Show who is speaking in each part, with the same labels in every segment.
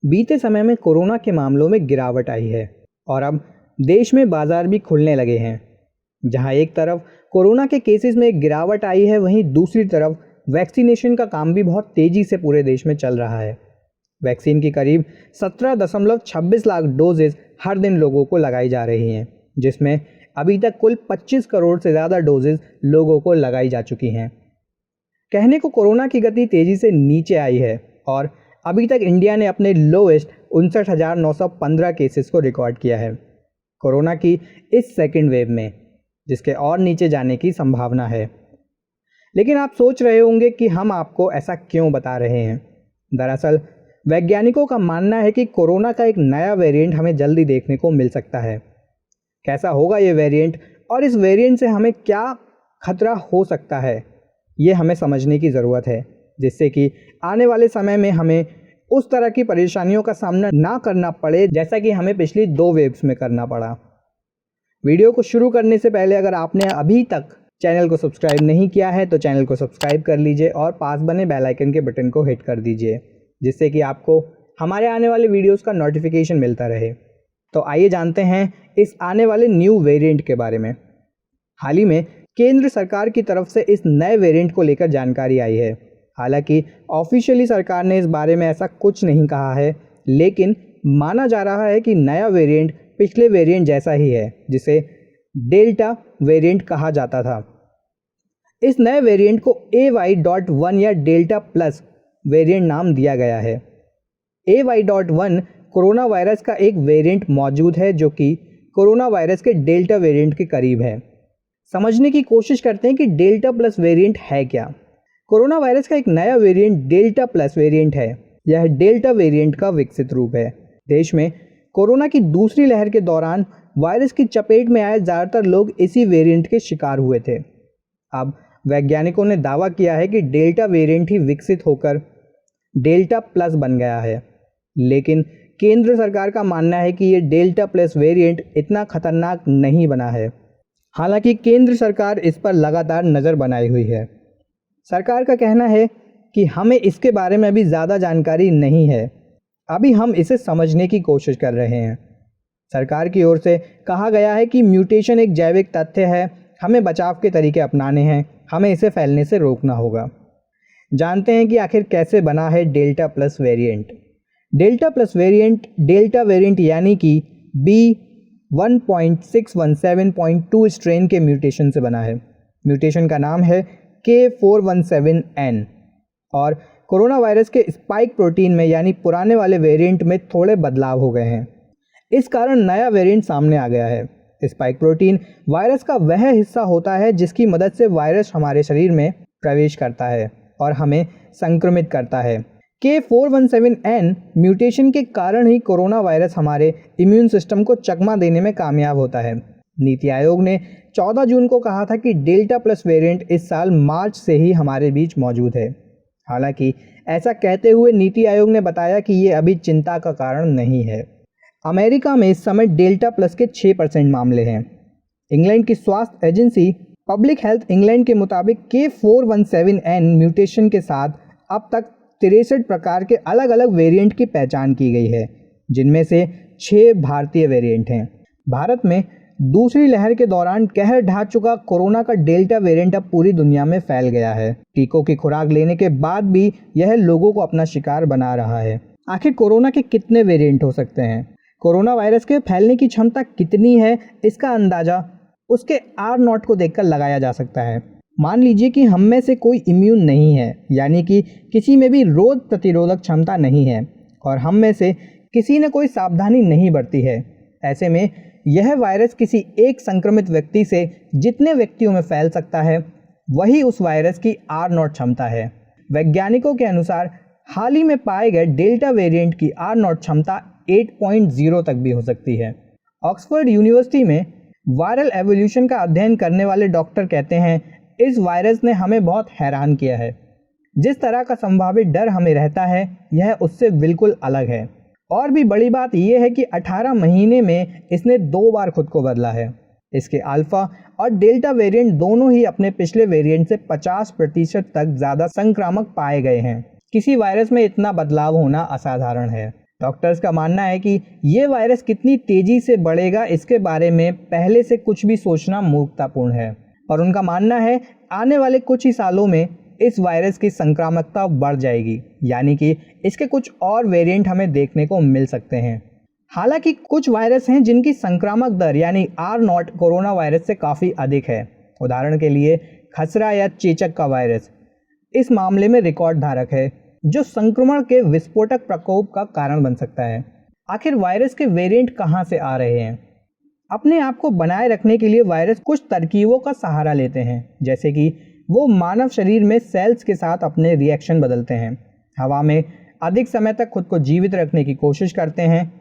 Speaker 1: बीते समय में कोरोना के मामलों में गिरावट आई है और अब देश में बाजार भी खुलने लगे हैं। जहां एक तरफ कोरोना के केसेस में एक गिरावट आई है, वहीं दूसरी तरफ वैक्सीनेशन का काम भी बहुत तेजी से पूरे देश में चल रहा है। वैक्सीन की करीब 17.26 लाख डोजेज हर दिन लोगों को लगाई जा रही हैं, जिसमें अभी तक कुल 25 करोड़ से ज़्यादा डोजेज लोगों को लगाई जा चुकी हैं। कहने को कोरोना की गति तेज़ी से नीचे आई है और अभी तक इंडिया ने अपने लोएस्ट 59,915 केसेस को रिकॉर्ड किया है कोरोना की इस सेकेंड वेव में, जिसके और नीचे जाने की संभावना है। लेकिन आप सोच रहे होंगे कि हम आपको ऐसा क्यों बता रहे हैं। दरअसल वैज्ञानिकों का मानना है कि कोरोना का एक नया वेरिएंट हमें जल्दी देखने को मिल सकता है। कैसा होगा ये वेरिएंट और इस वेरिएंट से हमें क्या खतरा हो सकता है, ये हमें समझने की ज़रूरत है, जिससे कि आने वाले समय में हमें उस तरह की परेशानियों का सामना ना करना पड़े जैसा कि हमें पिछली 2 वेव्स में करना पड़ा। वीडियो को शुरू करने से पहले अगर आपने अभी तक चैनल को सब्सक्राइब नहीं किया है तो चैनल को सब्सक्राइब कर लीजिए और पास बने बेल आइकन के बटन को हिट कर दीजिए, जिससे कि आपको हमारे आने वाले वीडियोस का नोटिफिकेशन मिलता रहे। तो आइए जानते हैं इस आने वाले न्यू वेरिएंट के बारे में। हाल ही में केंद्र सरकार की तरफ से इस नए वेरिएंट को लेकर जानकारी आई है। हालांकि ऑफिशियली सरकार ने इस बारे में ऐसा कुछ नहीं कहा है, लेकिन माना जा रहा है कि नया वेरिएंट पिछले वेरिएंट जैसा ही है, जिसे डेल्टा वेरिएंट कहा जाता था। इस नए वेरिएंट को AY.1 या डेल्टा प्लस वेरिएंट नाम दिया गया है। AY.1 कोरोना वायरस का एक वेरिएंट मौजूद है जो कि कोरोना वायरस के डेल्टा वेरिएंट के करीब है। समझने की कोशिश करते हैं कि डेल्टा प्लस वेरिएंट है क्या। कोरोना वायरस का एक नया वेरिएंट डेल्टा प्लस वेरिएंट है। यह डेल्टा वेरिएंट का विकसित रूप है। देश में कोरोना की दूसरी लहर के दौरान वायरस की चपेट में आए ज़्यादातर लोग इसी वेरिएंट के शिकार हुए थे। अब वैज्ञानिकों ने दावा किया है कि डेल्टा वेरिएंट ही विकसित होकर डेल्टा प्लस बन गया है, लेकिन केंद्र सरकार का मानना है कि ये डेल्टा प्लस वेरिएंट इतना खतरनाक नहीं बना है। हालांकि केंद्र सरकार इस पर लगातार नज़र बनाई हुई है। सरकार का कहना है कि हमें इसके बारे में अभी ज़्यादा जानकारी नहीं है, अभी हम इसे समझने की कोशिश कर रहे हैं। सरकार की ओर से कहा गया है कि म्यूटेशन एक जैविक तथ्य है, हमें बचाव के तरीके अपनाने हैं, हमें इसे फैलने से रोकना होगा। जानते हैं कि आखिर कैसे बना है delta plus variant. Delta plus variant delta variant यानी कि B.1.617.2 स्ट्रेन के म्यूटेशन से बना है। म्यूटेशन का नाम है K417N और कोरोना वायरस के स्पाइक प्रोटीन में यानी पुराने वाले वेरिएंट में थोड़े बदलाव हो गए हैं। इस कारण नया वेरिएंट सामने आ गया है। स्पाइक प्रोटीन वायरस का वह हिस्सा होता है जिसकी मदद से वायरस हमारे शरीर में प्रवेश करता है और हमें संक्रमित करता है। K417N म्यूटेशन के कारण ही कोरोना वायरस हमारे इम्यून सिस्टम को चकमा देने में कामयाब होता है। नीति आयोग ने 14 जून को कहा था कि डेल्टा प्लस वेरिएंट इस साल मार्च से ही हमारे बीच मौजूद है। हालांकि ऐसा कहते हुए नीति आयोग ने बताया कि ये अभी चिंता का कारण नहीं है। अमेरिका में इस समय डेल्टा प्लस के 6% मामले हैं। इंग्लैंड की स्वास्थ्य एजेंसी पब्लिक हेल्थ इंग्लैंड के मुताबिक K417N म्यूटेशन के साथ अब तक 63 प्रकार के अलग अलग वेरिएंट की पहचान की गई है, जिनमें से 6 भारतीय वेरिएंट हैं। भारत में दूसरी लहर के दौरान कहर ढा चुका कोरोना का डेल्टा वेरिएंट अब पूरी दुनिया में फैल गया है। टीकों की खुराक लेने के बाद भी यह लोगों को अपना शिकार बना रहा है। आखिर कोरोना के कितने वेरिएंट हो सकते हैं? कोरोना वायरस के फैलने की क्षमता कितनी है, इसका अंदाजा उसके R0 को देखकर लगाया जा सकता है। मान लीजिए कि हम में से कोई इम्यून नहीं है, यानी कि किसी में भी रोग प्रतिरोधक क्षमता नहीं है और हम में से किसी ने कोई सावधानी नहीं बरती है। ऐसे में यह वायरस किसी एक संक्रमित व्यक्ति से जितने व्यक्तियों में फैल सकता है, वही उस वायरस की R0 क्षमता है। वैज्ञानिकों के अनुसार हाल ही में पाए गए डेल्टा वेरिएंट की R0 क्षमता 8.0 तक भी हो सकती है। ऑक्सफोर्ड यूनिवर्सिटी में वायरल एवोल्यूशन का अध्ययन करने वाले डॉक्टर कहते हैं, इस वायरस ने हमें बहुत हैरान किया है। जिस तरह का संभावित डर हमें रहता है, यह उससे बिल्कुल अलग है। और भी बड़ी बात यह है कि 18 महीने में इसने 2 बार खुद को बदला है। इसके अल्फा और डेल्टा वेरिएंट दोनों ही अपने पिछले वेरिएंट से 50% तक ज़्यादा संक्रामक पाए गए हैं। किसी वायरस में इतना बदलाव होना असाधारण है। डॉक्टर्स का मानना है कि ये वायरस कितनी तेज़ी से बढ़ेगा इसके बारे में पहले से कुछ भी सोचना मूर्खतापूर्ण है, और उनका मानना है आने वाले कुछ ही सालों में इस वायरस की संक्रामकता बढ़ जाएगी, यानी कि इसके कुछ और वेरिएंट हमें देखने को मिल सकते हैं। हालांकि कुछ वायरस हैं जिनकी संक्रामक दर यानी R0 कोरोना वायरस से काफ़ी अधिक है। उदाहरण के लिए खसरा या चेचक का वायरस इस मामले में रिकॉर्ड धारक है, जो संक्रमण के विस्फोटक प्रकोप का कारण बन सकता है। आखिर वायरस के वेरिएंट कहां से आ रहे हैं? अपने आप को बनाए रखने के लिए वायरस कुछ तरकीबों का सहारा लेते हैं, जैसे कि वो मानव शरीर में सेल्स के साथ अपने रिएक्शन बदलते हैं, हवा में अधिक समय तक खुद को जीवित रखने की कोशिश करते हैं।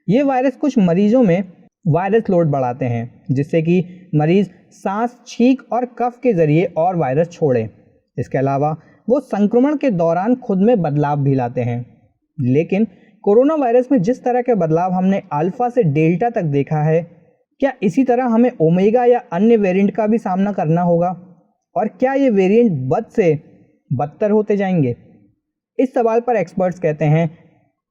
Speaker 1: ये वायरस कुछ मरीजों में वायरस लोड बढ़ाते हैं, जिससे कि मरीज सांस, छींक और कफ के जरिए और वायरस छोड़े। इसके अलावा वो संक्रमण के दौरान खुद में बदलाव भी लाते हैं। लेकिन कोरोना वायरस में जिस तरह के बदलाव हमने अल्फा से डेल्टा तक देखा है, क्या इसी तरह हमें ओमेगा या अन्य वेरिएंट का भी सामना करना होगा? और क्या ये वेरिएंट बद से बदतर होते जाएंगे? इस सवाल पर एक्सपर्ट्स कहते हैं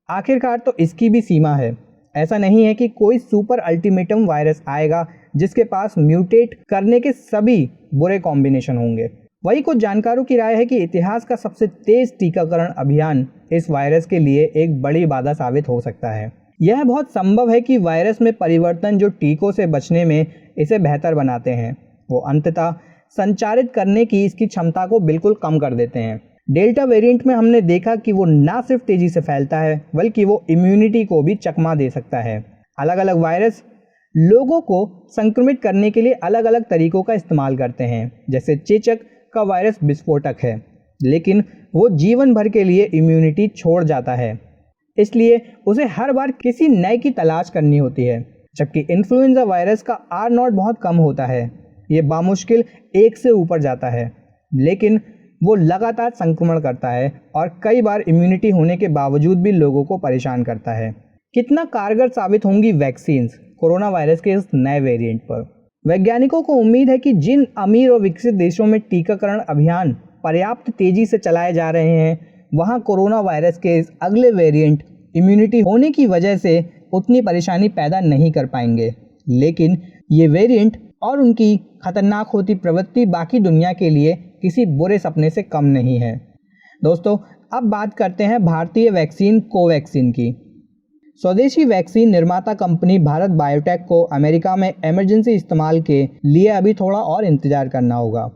Speaker 1: आखिरकार तो इसकी भी सीमा है। ऐसा नहीं है कि कोई सुपर अल्टीमेटम वायरस आएगा जिसके पास म्यूटेट करने के सभी बुरे कॉम्बिनेशन होंगे। वही कुछ जानकारों की राय है कि इतिहास का सबसे तेज टीकाकरण अभियान इस वायरस के लिए एक बड़ी बाधा साबित हो सकता है। यह बहुत संभव है कि वायरस में परिवर्तन जो टीकों से बचने में इसे बेहतर बनाते हैं, वो अंततः संचारित करने की इसकी क्षमता को बिल्कुल कम कर देते हैं। डेल्टा वेरिएंट में हमने देखा कि वो ना सिर्फ तेजी से फैलता है, बल्कि वो इम्यूनिटी को भी चकमा दे सकता है। अलग अलग वायरस लोगों को संक्रमित करने के लिए अलग अलग तरीकों का इस्तेमाल करते हैं। जैसे चेचक का वायरस विस्फोटक है, लेकिन वो जीवन भर के लिए इम्यूनिटी छोड़ जाता है, इसलिए उसे हर बार किसी नए की तलाश करनी होती है। जबकि इन्फ्लुएंजा वायरस का R0 बहुत कम होता है, ये बामुश्किल 1 से ऊपर जाता है, लेकिन वो लगातार संक्रमण करता है और कई बार इम्यूनिटी होने के बावजूद भी लोगों को परेशान करता है। कितना कारगर साबित होंगी वैक्सीन्स कोरोना वायरस के इस नए वेरिएंट पर? वैज्ञानिकों को उम्मीद है कि जिन अमीर और विकसित देशों में टीकाकरण अभियान पर्याप्त तेजी से चलाए जा रहे हैं, वहां कोरोना वायरस के इस अगले वेरिएंट इम्यूनिटी होने की वजह से उतनी परेशानी पैदा नहीं कर पाएंगे। लेकिन ये वेरिएंट और उनकी खतरनाक होती प्रवृत्ति बाकी दुनिया के लिए किसी बुरे सपने से कम नहीं है। दोस्तों, अब बात करते हैं भारतीय वैक्सीन कोवैक्सीन की। स्वदेशी वैक्सीन निर्माता कंपनी भारत बायोटेक को अमेरिका में इमरजेंसी इस्तेमाल के लिए अभी थोड़ा और इंतजार करना होगा।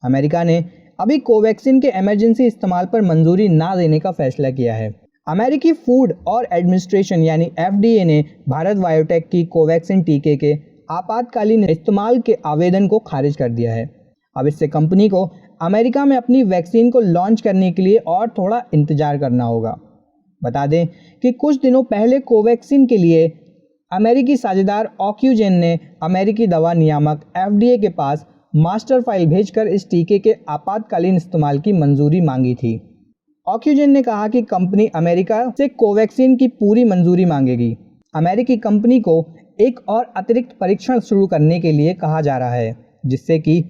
Speaker 1: अमेरिका ने अभी कोवैक्सीन के इमरजेंसी इस्तेमाल पर मंजूरी ना देने का फैसला किया है। अमेरिकी फूड और एडमिनिस्ट्रेशन यानी FDA ने भारत बायोटेक की कोवैक्सीन टीके के आपातकालीन इस्तेमाल के आवेदन को खारिज कर दिया है। अब इससे कंपनी को अमेरिका में अपनी वैक्सीन को लॉन्च करने के लिए और थोड़ा इंतजार करना होगा। बता दें कि कुछ दिनों पहले कोवैक्सीन के लिए अमेरिकी साझेदार ऑक्यूजेन ने अमेरिकी दवा नियामक FDA के पास मास्टर फाइल भेजकर इस टीके के आपातकालीन इस्तेमाल की मंजूरी मांगी थी। ऑक्यूजेन ने कहा कि कंपनी अमेरिका से कोवैक्सीन की पूरी मंजूरी मांगेगी। अमेरिकी कंपनी को एक और अतिरिक्त परीक्षण शुरू करने के लिए कहा जा रहा है, जिससे कि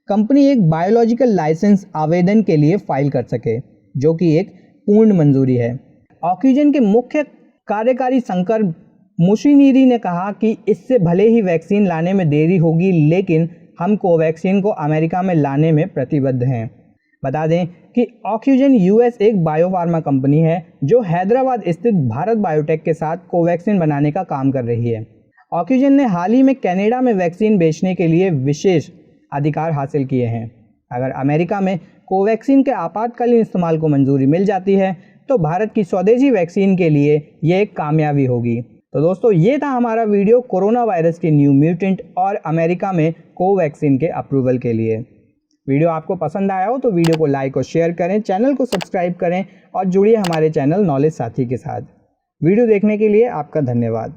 Speaker 1: कंपनी एक बायोलॉजिकल लाइसेंस आवेदन के लिए फाइल कर सके, जो कि एक पूर्ण मंजूरी है। ऑक्यूजेन के मुख्य कार्यकारी संकर मुशिनीरी ने कहा कि इससे भले ही वैक्सीन लाने में देरी होगी, लेकिन हम कोवैक्सीन को अमेरिका में लाने में प्रतिबद्ध हैं। बता दें कि ऑक्यूजेन US एक बायोफार्मा कंपनी है जो हैदराबाद स्थित भारत बायोटेक के साथ कोवैक्सीन बनाने का काम कर रही है। ऑक्यूजेन ने हाल ही में कनाडा में वैक्सीन बेचने के लिए विशेष अधिकार हासिल किए हैं। अगर अमेरिका में कोवैक्सीन के आपातकालीन इस्तेमाल को मंजूरी मिल जाती है तो भारत की स्वदेशी वैक्सीन के लिए ये एक कामयाबी होगी। तो दोस्तों, ये था हमारा वीडियो कोरोना वायरस के न्यू म्यूटेंट और अमेरिका में कोवैक्सीन के अप्रूवल के लिए। वीडियो आपको पसंद आया हो तो वीडियो को लाइक और शेयर करें, चैनल को सब्सक्राइब करें और जुड़िए हमारे चैनल नॉलेज साथी के साथ। वीडियो देखने के लिए आपका धन्यवाद।